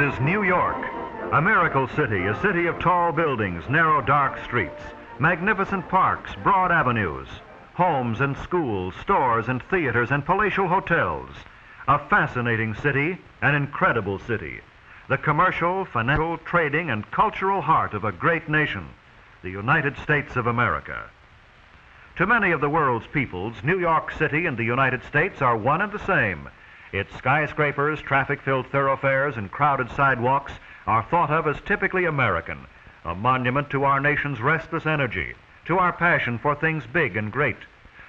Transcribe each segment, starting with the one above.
is New York, a miracle city, a city of tall buildings, narrow dark streets, magnificent parks, broad avenues, homes and schools, stores and theaters and palatial hotels. A fascinating city, an incredible city. The commercial, financial, trading, and cultural heart of a great nation, the United States of America. To many of the world's peoples, New York City and the United States are one and the same. Its skyscrapers, traffic-filled thoroughfares, and crowded sidewalks are thought of as typically American, a monument to our nation's restless energy, to our passion for things big and great.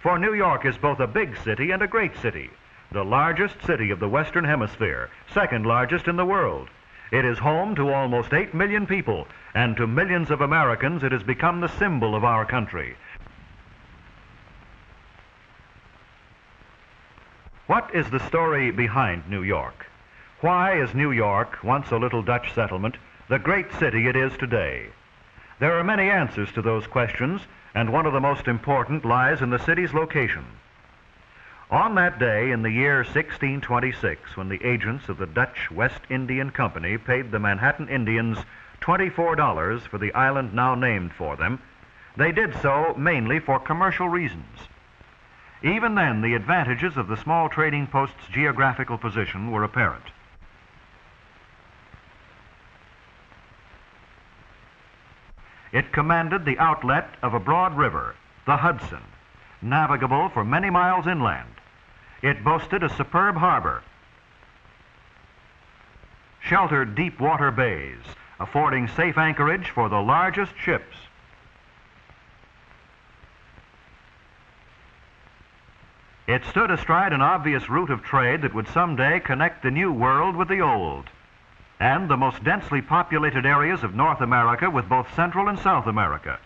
For New York is both a big city and a great city, the largest city of the Western Hemisphere, second largest in the world. It is home to almost 8 million people, and to millions of Americans it has become the symbol of our country. What is the story behind New York? Why is New York, once a little Dutch settlement, the great city it is today? There are many answers to those questions, and one of the most important lies in the city's location. On that day in the year 1626, when the agents of the Dutch West Indian Company paid the Manhattan Indians $24 for the island now named for them, they did so mainly for commercial reasons. Even then, the advantages of the small trading post's geographical position were apparent. It commanded the outlet of a broad river, the Hudson, navigable for many miles inland. It boasted a superb harbor, sheltered deep water bays, affording safe anchorage for the largest ships. It stood astride an obvious route of trade that would someday connect the New World with the Old, and the most densely populated areas of North America with both Central and South America,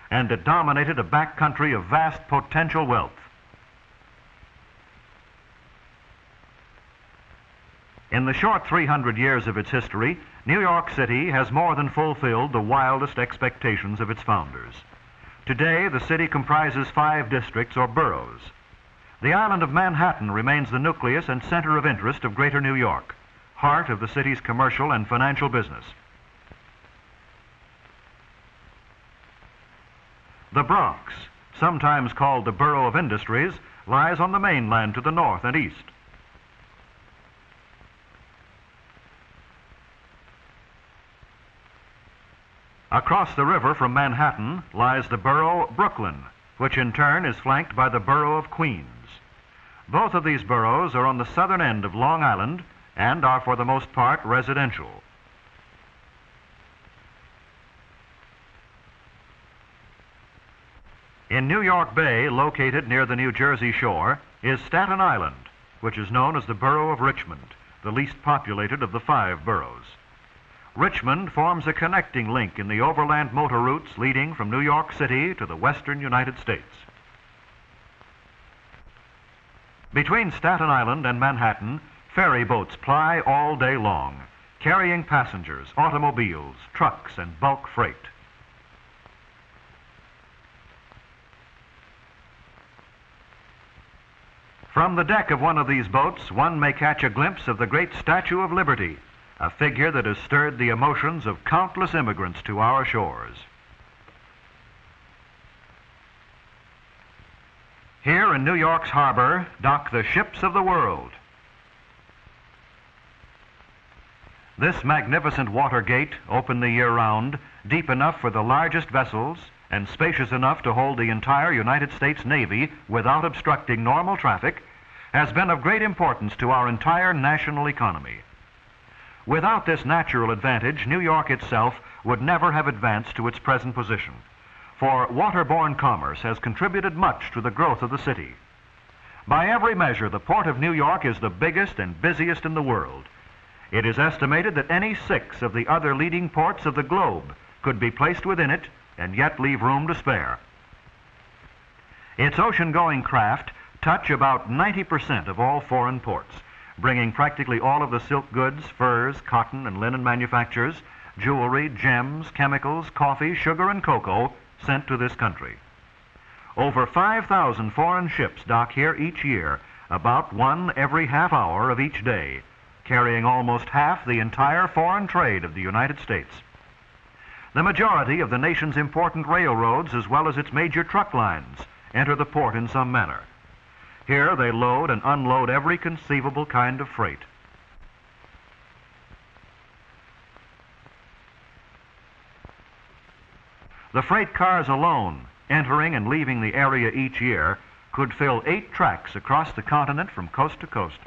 and it dominated a backcountry of vast potential wealth. In the short 300 years of its history, New York City has more than fulfilled the wildest expectations of its founders. Today, the city comprises 5 districts or boroughs. The island of Manhattan remains the nucleus and center of interest of Greater New York, heart of the city's commercial and financial business. The Bronx, sometimes called the Borough of Industries, lies on the mainland to the north and east. Across the river from Manhattan lies the borough Brooklyn, which in turn is flanked by the borough of Queens. Both of these boroughs are on the southern end of Long Island and are for the most part residential. In New York Bay, located near the New Jersey shore, is Staten Island, which is known as the borough of Richmond, the least populated of the 5 boroughs. Richmond forms a connecting link in the overland motor routes leading from New York City to the western United States. Between Staten Island and Manhattan, ferry boats ply all day long, carrying passengers, automobiles, trucks, and bulk freight. From the deck of one of these boats, one may catch a glimpse of the great Statue of Liberty, a figure that has stirred the emotions of countless immigrants to our shores. Here in New York's harbor dock the ships of the world. This magnificent water gate, open the year round, deep enough for the largest vessels and spacious enough to hold the entire United States Navy without obstructing normal traffic, has been of great importance to our entire national economy. Without this natural advantage, New York itself would never have advanced to its present position, for waterborne commerce has contributed much to the growth of the city. By every measure, the Port of New York is the biggest and busiest in the world. It is estimated that any 6 of the other leading ports of the globe could be placed within it and yet leave room to spare. Its ocean-going craft touch about 90% of all foreign ports, bringing practically all of the silk goods, furs, cotton, and linen manufactures, jewelry, gems, chemicals, coffee, sugar, and cocoa sent to this country. Over 5,000 foreign ships dock here each year, about 1 every half hour of each day, carrying almost half the entire foreign trade of the United States. The majority of the nation's important railroads, as well as its major truck lines, enter the port in some manner. Here they load and unload every conceivable kind of freight. The freight cars alone, entering and leaving the area each year, could fill 8 tracks across the continent from coast to coast.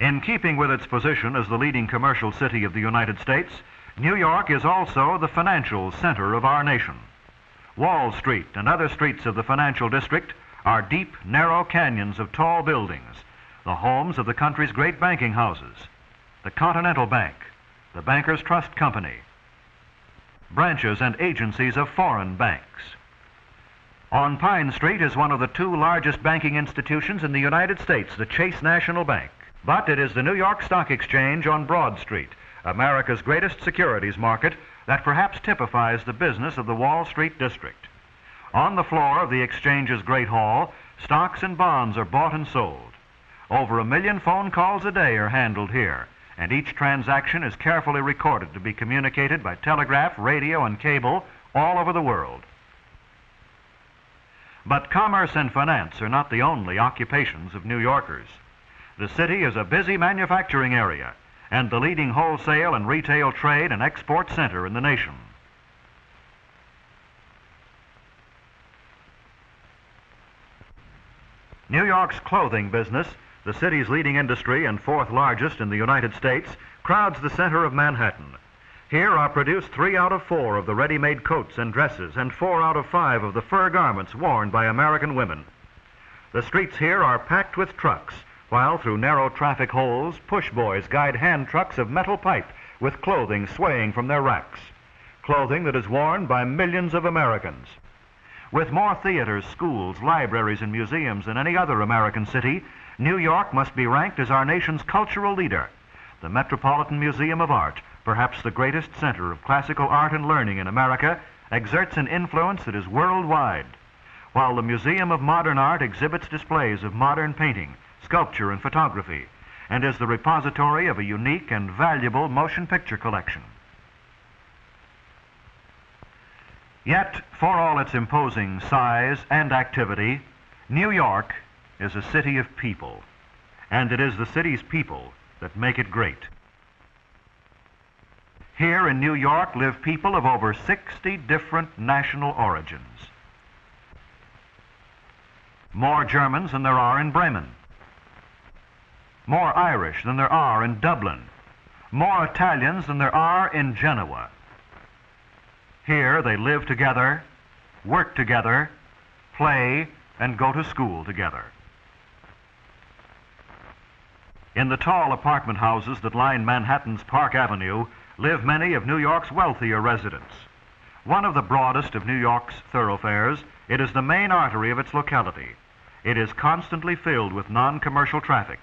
In keeping with its position as the leading commercial city of the United States, New York is also the financial center of our nation. Wall Street and other streets of the financial district are deep, narrow canyons of tall buildings, the homes of the country's great banking houses, the Continental Bank, the Bankers Trust Company, branches and agencies of foreign banks. On Pine Street is one of the 2 largest banking institutions in the United States, the Chase National Bank. But it is the New York Stock Exchange on Broad Street, America's greatest securities market, that perhaps typifies the business of the Wall Street district. On the floor of the exchange's Great Hall, stocks and bonds are bought and sold. Over 1 million phone calls a day are handled here, and each transaction is carefully recorded to be communicated by telegraph, radio, and cable all over the world. But commerce and finance are not the only occupations of New Yorkers. The city is a busy manufacturing area and the leading wholesale and retail trade and export center in the nation. New York's clothing business, the city's leading industry and 4th largest in the United States, crowds the center of Manhattan. Here are produced 3 out of 4 of the ready-made coats and dresses and 4 out of 5 of the fur garments worn by American women. The streets here are packed with trucks, while through narrow traffic holes, push boys guide hand trucks of metal pipe with clothing swaying from their racks, clothing that is worn by millions of Americans. With more theaters, schools, libraries, and museums than any other American city, New York must be ranked as our nation's cultural leader. The Metropolitan Museum of Art, perhaps the greatest center of classical art and learning in America, exerts an influence that is worldwide, while the Museum of Modern Art exhibits displays of modern painting, sculpture, and photography, and is the repository of a unique and valuable motion picture collection. Yet, for all its imposing size and activity, New York is a city of people, and it is the city's people that make it great. Here in New York live people of over 60 different national origins. More Germans than there are in Bremen. More Irish than there are in Dublin. More Italians than there are in Genoa. Here they live together, work together, play, and go to school together. In the tall apartment houses that line Manhattan's Park Avenue live many of New York's wealthier residents. One of the broadest of New York's thoroughfares, it is the main artery of its locality. It is constantly filled with non-commercial traffic.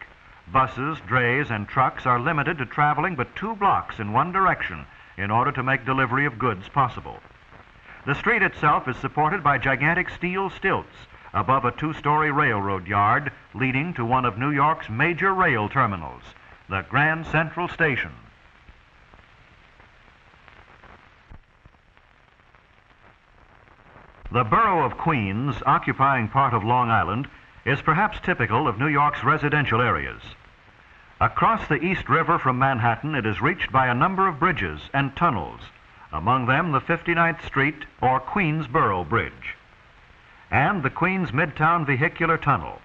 Buses, drays, and trucks are limited to traveling but 2 blocks in one direction in order to make delivery of goods possible. The street itself is supported by gigantic steel stilts above a 2-story railroad yard leading to one of New York's major rail terminals, the Grand Central Station. The borough of Queens, occupying part of Long Island, is perhaps typical of New York's residential areas. Across the East River from Manhattan, it is reached by a number of bridges and tunnels, among them the 59th Street or Queensboro Bridge, and the Queens Midtown Vehicular Tunnel.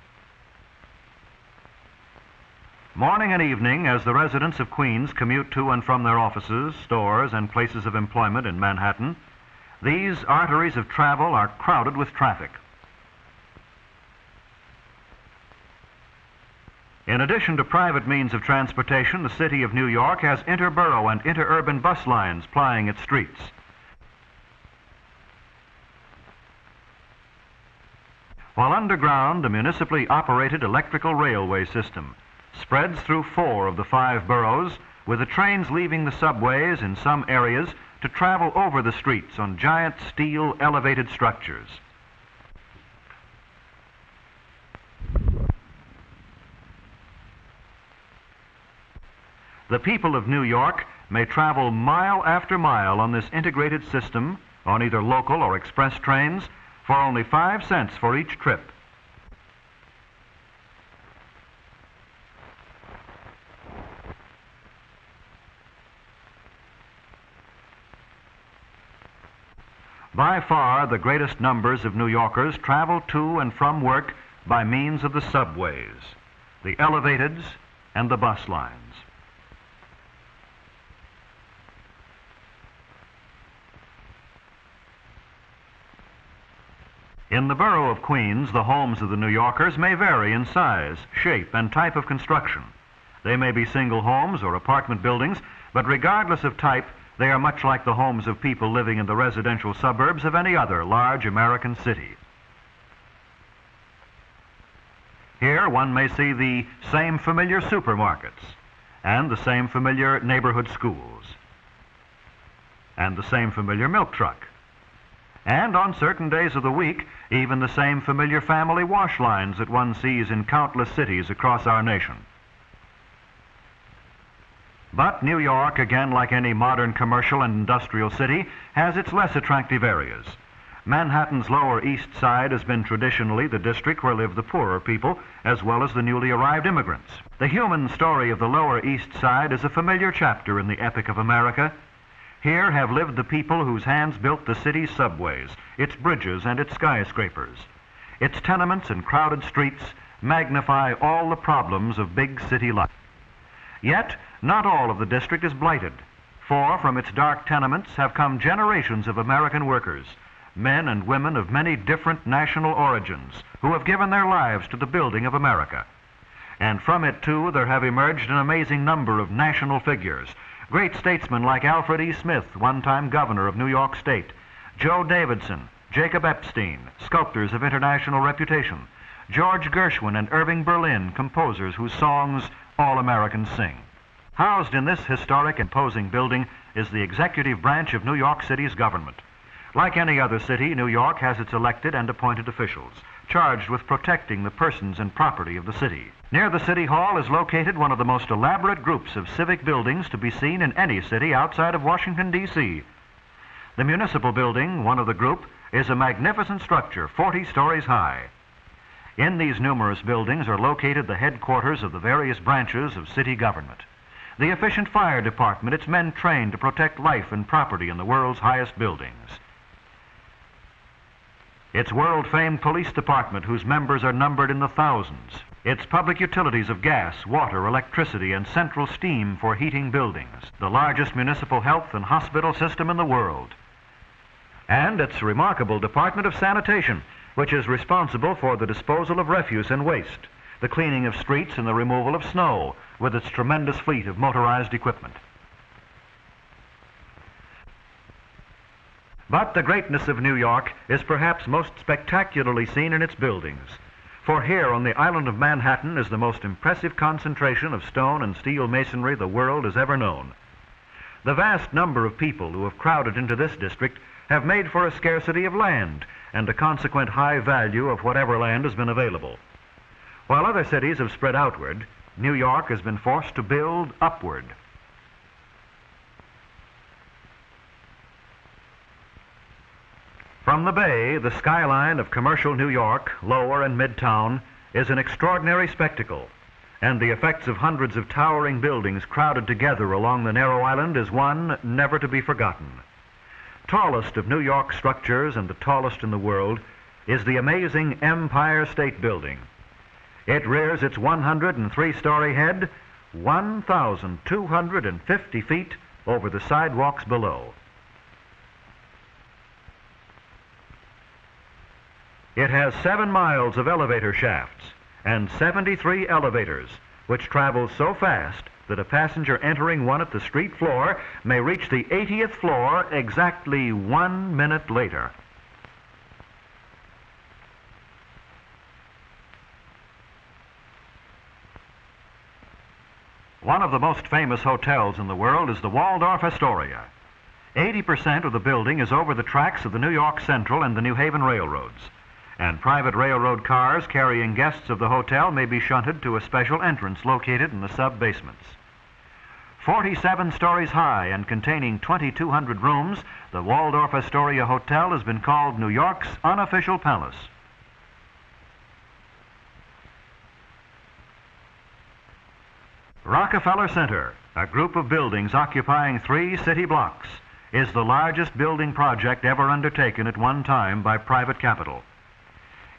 Morning and evening, as the residents of Queens commute to and from their offices, stores, and places of employment in Manhattan, these arteries of travel are crowded with traffic. In addition to private means of transportation, the city of New York has interborough and interurban bus lines plying its streets. While underground, the municipally operated electrical railway system spreads through 4 of the 5 boroughs, with the trains leaving the subways in some areas to travel over the streets on giant steel elevated structures. The people of New York may travel mile after mile on this integrated system on either local or express trains for only 5 cents for each trip. By far, the greatest numbers of New Yorkers travel to and from work by means of the subways, the elevateds, and the bus lines. In the borough of Queens, the homes of the New Yorkers may vary in size, shape, and type of construction. They may be single homes or apartment buildings, but regardless of type, they are much like the homes of people living in the residential suburbs of any other large American city. Here one may see the same familiar supermarkets, and the same familiar neighborhood schools, and the same familiar milk truck, and on certain days of the week, even the same familiar family wash lines that one sees in countless cities across our nation. But New York, again like any modern commercial and industrial city, has its less attractive areas. Manhattan's Lower East Side has been traditionally the district where live the poorer people, as well as the newly arrived immigrants. The human story of the Lower East Side is a familiar chapter in the epic of America. Here have lived the people whose hands built the city's subways, its bridges, and its skyscrapers. Its tenements and crowded streets magnify all the problems of big city life. Yet, not all of the district is blighted, for from its dark tenements have come generations of American workers, men and women of many different national origins, who have given their lives to the building of America. And from it, too, there have emerged an amazing number of national figures, great statesmen like Alfred E. Smith, one-time governor of New York State, Joe Davidson, Jacob Epstein, sculptors of international reputation, George Gershwin and Irving Berlin, composers whose songs all Americans sing. Housed in this historic, imposing building is the executive branch of New York City's government. Like any other city, New York has its elected and appointed officials, charged with protecting the persons and property of the city. Near the City Hall is located one of the most elaborate groups of civic buildings to be seen in any city outside of Washington, D.C. The municipal building, one of the group, is a magnificent structure 40 stories high. In these numerous buildings are located the headquarters of the various branches of city government. The efficient fire department, its men trained to protect life and property in the world's highest buildings. Its world-famed police department, whose members are numbered in the thousands. Its public utilities of gas, water, electricity, and central steam for heating buildings. The largest municipal health and hospital system in the world. And its remarkable Department of Sanitation, which is responsible for the disposal of refuse and waste, the cleaning of streets and the removal of snow, with its tremendous fleet of motorized equipment. But the greatness of New York is perhaps most spectacularly seen in its buildings. For here on the island of Manhattan is the most impressive concentration of stone and steel masonry the world has ever known. The vast number of people who have crowded into this district have made for a scarcity of land and a consequent high value of whatever land has been available. While other cities have spread outward, New York has been forced to build upward. From the bay, the skyline of commercial New York, Lower and Midtown, is an extraordinary spectacle, and the effects of hundreds of towering buildings crowded together along the narrow island is one never to be forgotten. Tallest of New York structures and the tallest in the world is the amazing Empire State Building. It rears its 103-story head 1,250 feet over the sidewalks below. It has 7 miles of elevator shafts and 73 elevators, which travel so fast that a passenger entering one at the street floor may reach the 80th floor exactly 1 minute later. One of the most famous hotels in the world is the Waldorf Astoria. 80% of the building is over the tracks of the New York Central and the New Haven railroads, and private railroad cars carrying guests of the hotel may be shunted to a special entrance located in the sub-basements. 47 stories high and containing 2,200 rooms, the Waldorf Astoria Hotel has been called New York's unofficial palace. Rockefeller Center, a group of buildings occupying 3 city blocks, is the largest building project ever undertaken at one time by private capital.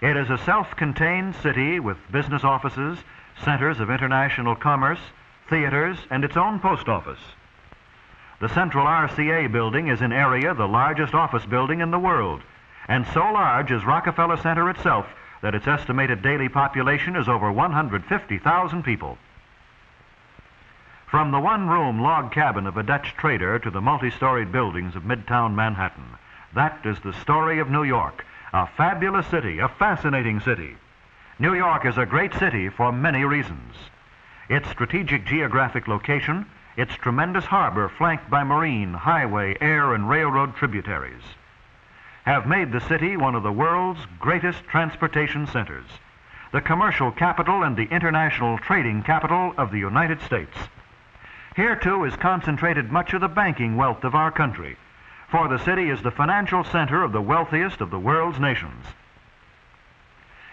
It is a self-contained city with business offices, centers of international commerce, theaters, and its own post office. The Central RCA building is in area the largest office building in the world, and so large is Rockefeller Center itself that its estimated daily population is over 150,000 people. From the one-room log cabin of a Dutch trader to the multi-storied buildings of Midtown Manhattan, that is the story of New York, a fabulous city, a fascinating city. New York is a great city for many reasons. Its strategic geographic location, its tremendous harbor flanked by marine, highway, air, and railroad tributaries, have made the city one of the world's greatest transportation centers, the commercial capital and the international trading capital of the United States. Here, too, is concentrated much of the banking wealth of our country, for the city is the financial center of the wealthiest of the world's nations.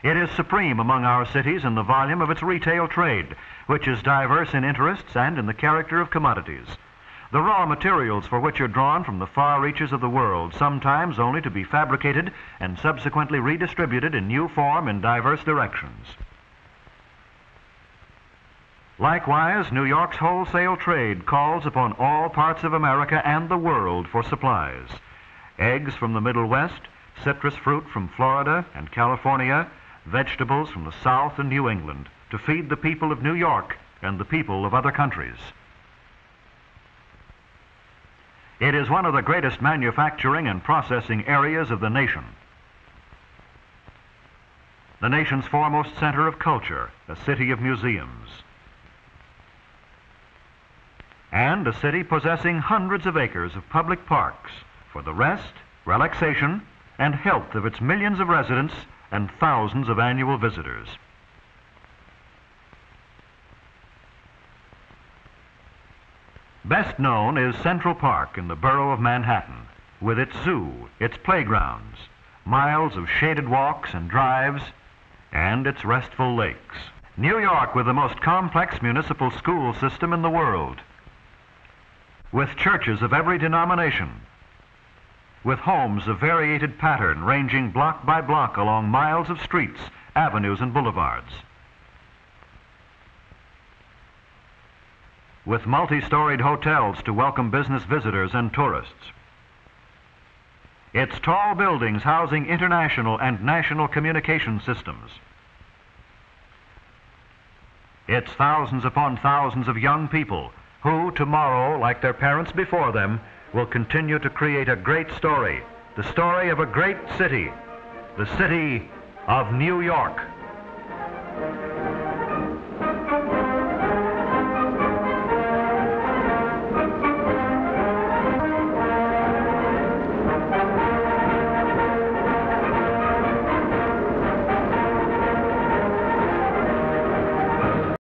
It is supreme among our cities in the volume of its retail trade, which is diverse in interests and in the character of commodities, the raw materials for which are drawn from the far reaches of the world, sometimes only to be fabricated and subsequently redistributed in new form in diverse directions. Likewise, New York's wholesale trade calls upon all parts of America and the world for supplies. Eggs from the Middle West, citrus fruit from Florida and California, vegetables from the South and New England, to feed the people of New York and the people of other countries. It is one of the greatest manufacturing and processing areas of the nation. The nation's foremost center of culture, a city of museums, and a city possessing hundreds of acres of public parks for the rest, relaxation, and health of its millions of residents and thousands of annual visitors. Best known is Central Park in the borough of Manhattan, with its zoo, its playgrounds, miles of shaded walks and drives, and its restful lakes. New York, with the most complex municipal school system in the world, with churches of every denomination, with homes of variegated pattern ranging block by block along miles of streets, avenues, and boulevards, with multi-storied hotels to welcome business visitors and tourists, its tall buildings housing international and national communication systems, its thousands upon thousands of young people who tomorrow, like their parents before them, will continue to create a great story, the story of a great city, the city of New York.